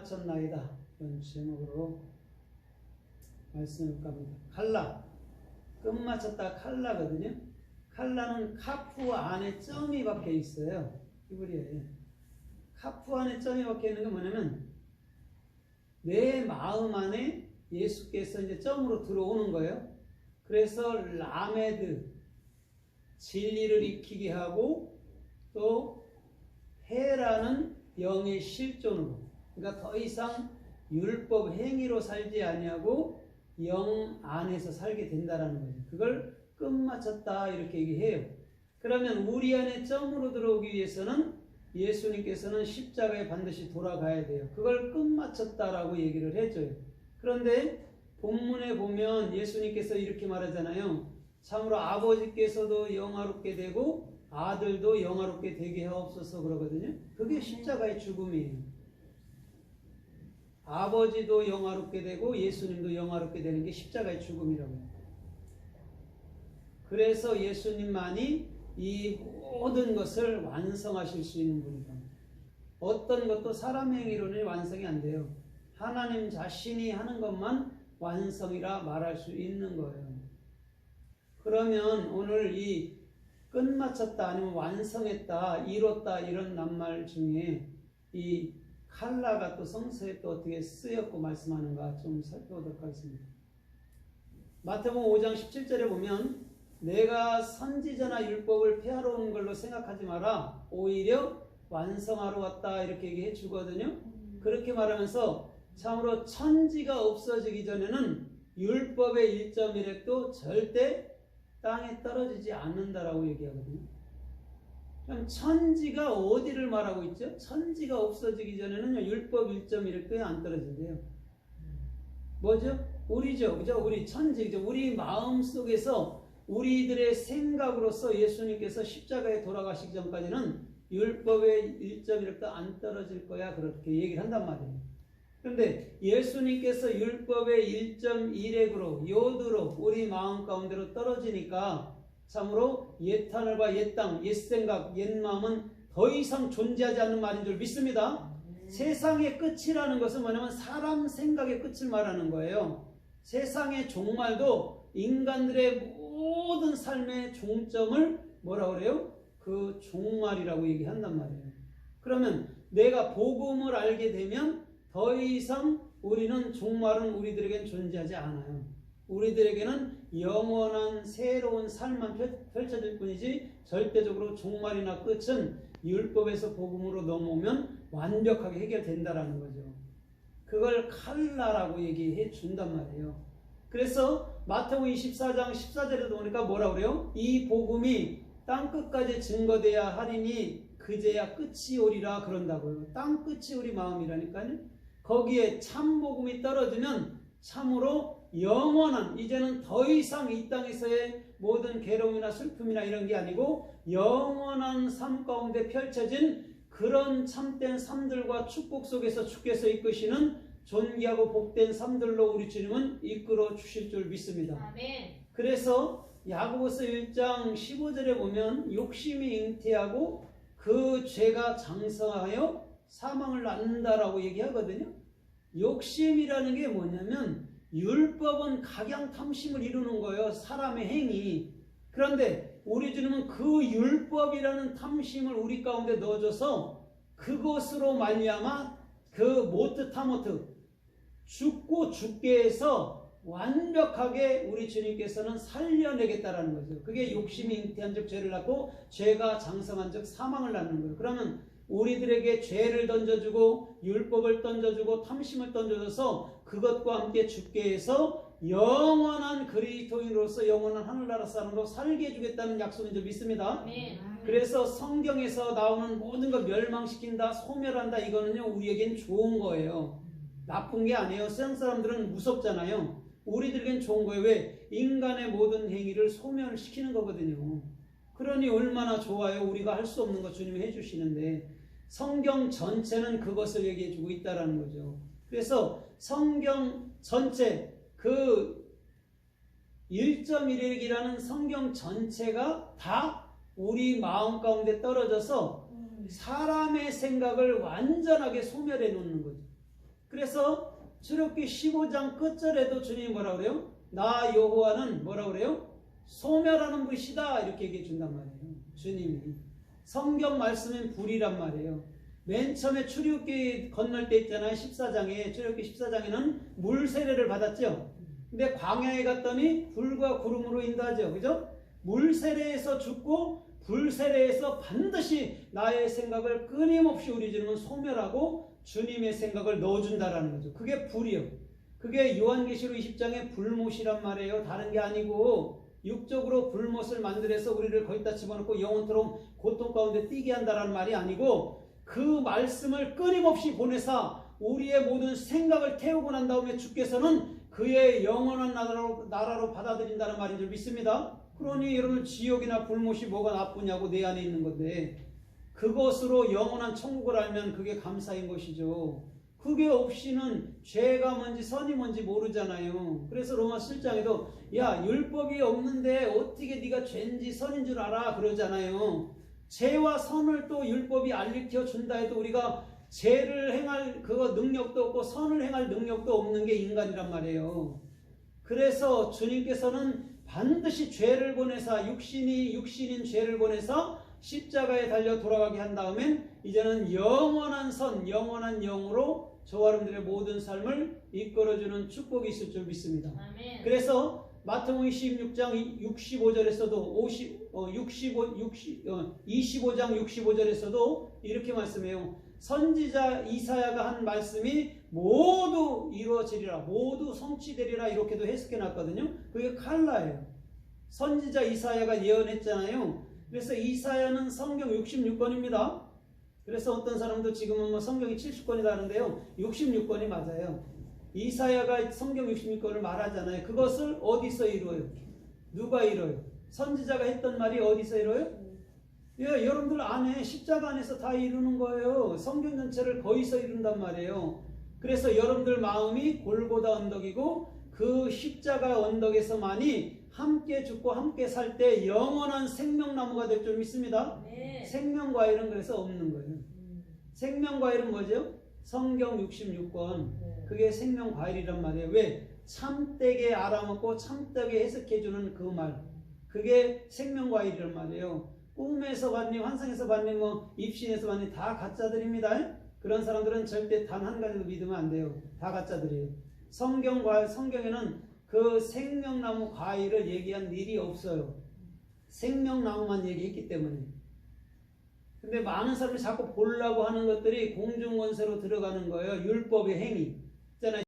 끝마쳤나이다. 이런 제목으로 말씀을 합니다. 칼라, 끝마쳤다 칼라거든요. 칼라는 카프 안에 점이 박혀 있어요. 히브리어에. 카프 안에 점이 박혀 있는 게 뭐냐면 내 마음 안에 예수께서 이제 점으로 들어오는 거예요. 그래서 라메드, 진리를 익히게 하고 또 해라는 영의 실존으로, 그러니까 더 이상 율법 행위로 살지 아니하고 영 안에서 살게 된다라는 거죠. 그걸 끝마쳤다 이렇게 얘기해요. 그러면 우리 안에 점으로 들어오기 위해서는 예수님께서는 십자가에 반드시 돌아가야 돼요. 그걸 끝마쳤다라고 얘기를 해줘요. 그런데 본문에 보면 예수님께서 이렇게 말하잖아요. 참으로 아버지께서도 영화롭게 되고 아들도 영화롭게 되게 하옵소서 그러거든요. 그게 십자가의 죽음이에요. 아버지도 영화롭게 되고 예수님도 영화롭게 되는 게 십자가의 죽음이라고요. 그래서 예수님만이 이 모든 것을 완성하실 수 있는 분이다. 어떤 것도 사람의 행위로는 완성이 안 돼요. 하나님 자신이 하는 것만 완성이라 말할 수 있는 거예요. 그러면 오늘 이 끝마쳤다 아니면 완성했다, 이뤘다 이런 낱말 중에 이 칼라가 또 성서에 또 어떻게 쓰였고 말씀하는가 좀 살펴보도록 하겠습니다. 마태복음 5장 17절에 보면 내가 선지자나 율법을 폐하러 온 걸로 생각하지 마라. 오히려 완성하러 왔다 이렇게 얘기해 주거든요. 그렇게 말하면서 참으로 천지가 없어지기 전에는 율법의 1.1획도 절대 땅에 떨어지지 않는다라고 얘기하거든요. 그럼 천지가 어디를 말하고 있죠? 천지가 없어지기 전에는 율법 1.1획도 안 떨어진대요. 뭐죠? 우리죠. 그죠? 우리 천지죠. 우리 마음 속에서 우리들의 생각으로서 예수님께서 십자가에 돌아가시기 전까지는 율법의 1.1획도 안 떨어질 거야. 그렇게 얘기를 한단 말이에요. 그런데 예수님께서 율법의 1.1획으로 요드로 우리 마음 가운데로 떨어지니까 참으로 옛 하늘과 옛 땅, 옛 생각, 옛 마음은 더 이상 존재하지 않는 말인 줄 믿습니다. 세상의 끝이라는 것은 뭐냐면 사람 생각의 끝을 말하는 거예요. 세상의 종말도 인간들의 모든 삶의 종점을 뭐라고 그래요? 그 종말이라고 얘기한단 말이에요. 그러면 내가 복음을 알게 되면 더 이상 우리는 종말은 우리들에겐 존재하지 않아요. 우리들에게는 영원한 새로운 삶만 펼쳐질 뿐이지 절대적으로 종말이나 끝은 율법에서 복음으로 넘어오면 완벽하게 해결된다라는 거죠. 그걸 칼라라고 얘기해 준단 말이에요. 그래서 마태복음 24장 14절에도 보니까 뭐라 그래요? 이 복음이 땅끝까지 증거돼야 하리니 그제야 끝이 오리라 그런다고요. 땅끝이 우리 마음이라니까요. 거기에 참 복음이 떨어지면 참으로 영원한, 이제는 더 이상 이 땅에서의 모든 괴로움이나 슬픔이나 이런 게 아니고 영원한 삶 가운데 펼쳐진 그런 참된 삶들과 축복 속에서 주께서 이끄시는 존귀하고 복된 삶들로 우리 주님은 이끌어 주실 줄 믿습니다. 아멘. 그래서 야고보서 1장 15절에 보면 욕심이 잉태하고 그 죄가 장성하여 사망을 낳는다라고 얘기하거든요. 욕심이라는 게 뭐냐면 율법은 각양탐심을 이루는 거예요. 사람의 행위. 그런데 우리 주님은 그 율법이라는 탐심을 우리 가운데 넣어줘서 그것으로 말미암아 그 모트 타모트 죽고 죽게 해서 완벽하게 우리 주님께서는 살려내겠다라는 거죠. 그게 욕심이 잉태한 즉 죄를 낳고 죄가 장성한 즉 사망을 낳는 거예요. 그러면 우리들에게 죄를 던져주고 율법을 던져주고 탐심을 던져줘서 그것과 함께 죽게 해서 영원한 그리스도인으로서 영원한 하늘나라 사람으로 살게 해주겠다는 약속인 줄 믿습니다. 아멘. 그래서 성경에서 나오는 모든 걸 멸망시킨다, 소멸한다, 이거는요 우리에겐 좋은 거예요. 나쁜 게 아니에요. 세상 사람들은 무섭잖아요. 우리들에겐 좋은 거예요. 왜? 인간의 모든 행위를 소멸시키는 거거든요. 그러니 얼마나 좋아요. 우리가 할 수 없는 거 주님이 해주시는데 성경 전체는 그것을 얘기해주고 있다는 거죠. 그래서 성경 전체 그 1.1획이라는 성경 전체가 다 우리 마음 가운데 떨어져서 사람의 생각을 완전하게 소멸해 놓는 거죠. 그래서 출애굽기 15장 끝절에도 주님이 뭐라 그래요? 나 여호와는 뭐라 그래요? 소멸하는 불이시다 이렇게 얘기해 준단 말이에요. 주님이. 성경 말씀은 불이란 말이에요. 맨 처음에 출애굽기 건널 때 있잖아요. 14장에 출애굽기 14장에는 물 세례를 받았죠. 근데 광야에 갔더니 불과 구름으로 인도하죠. 그죠? 물 세례에서 죽고 불 세례에서 반드시 나의 생각을 끊임없이 우리 주님은 소멸하고 주님의 생각을 넣어준다라는 거죠. 그게 불이요. 그게 요한계시록 20장의 불못이란 말이에요. 다른 게 아니고 육적으로 불못을 만들어서 우리를 거기다 집어넣고 영원토록 고통 가운데 뛰게 한다라는 말이 아니고 그 말씀을 끊임없이 보내사 우리의 모든 생각을 태우고 난 다음에 주께서는 그의 영원한 나라로 받아들인다는 말인 줄 믿습니다. 그러니 여러분 지옥이나 불못이 뭐가 나쁘냐고 내 안에 있는 건데 그것으로 영원한 천국을 알면 그게 감사인 것이죠. 그게 없이는 죄가 뭔지 선이 뭔지 모르잖아요. 그래서 로마서 7장에도 야 율법이 없는데 어떻게 네가 죄인지 선인 줄 알아 그러잖아요. 죄와 선을 또 율법이 알리켜 준다 해도 우리가 죄를 행할 그거 능력도 없고 선을 행할 능력도 없는 게 인간이란 말이에요. 그래서 주님께서는 반드시 죄를 보내사 육신인 죄를 보내서 십자가에 달려 돌아가게 한 다음엔 이제는 영원한 선, 영원한 영으로 저와 여러분들의 모든 삶을 이끌어주는 축복이 있을 줄 믿습니다. 아멘. 그래서 마태복음 16장 65절에서도 25장 65절에서도 이렇게 말씀해요. 선지자 이사야가 한 말씀이 모두 이루어지리라, 모두 성취되리라 이렇게도 해석해 놨거든요. 그게 칼라예요. 선지자 이사야가 예언했잖아요. 그래서 이사야는 성경 66권입니다. 그래서 어떤 사람도 지금은 뭐 성경이 70권이다 하는데요. 66권이 맞아요. 이사야가 성경 66권을 말하잖아요. 그것을 어디서 이루어요? 누가 이루어요? 선지자가 했던 말이 어디서 이루어요? 예, 여러분들 안에 십자가 안에서 다 이루는 거예요. 성경 전체를 거기서 이룬단 말이에요. 그래서 여러분들 마음이 골고다 언덕이고 그 십자가 언덕에서만이 함께 죽고 함께 살 때 영원한 생명나무가 될 줄 믿습니다. 네. 생명과일은 그래서 없는 거예요. 생명과일은 뭐죠? 성경 66권. 그게 생명과일이란 말이에요. 왜? 참되게 알아먹고 참되게 해석해주는 그 말. 그게 생명과일이란 말이에요. 꿈에서 봤니, 환상에서 봤니, 뭐 입신에서 봤니 다 가짜들입니다. 그런 사람들은 절대 단 한 가지도 믿으면 안 돼요. 다 가짜들이에요. 성경에는 그 생명나무 과일을 얘기한 일이 없어요. 생명나무만 얘기했기 때문에. 근데 많은 사람이 자꾸 보려고 하는 것들이 공중권세로 들어가는 거예요. 율법의 행위. 있잖아요.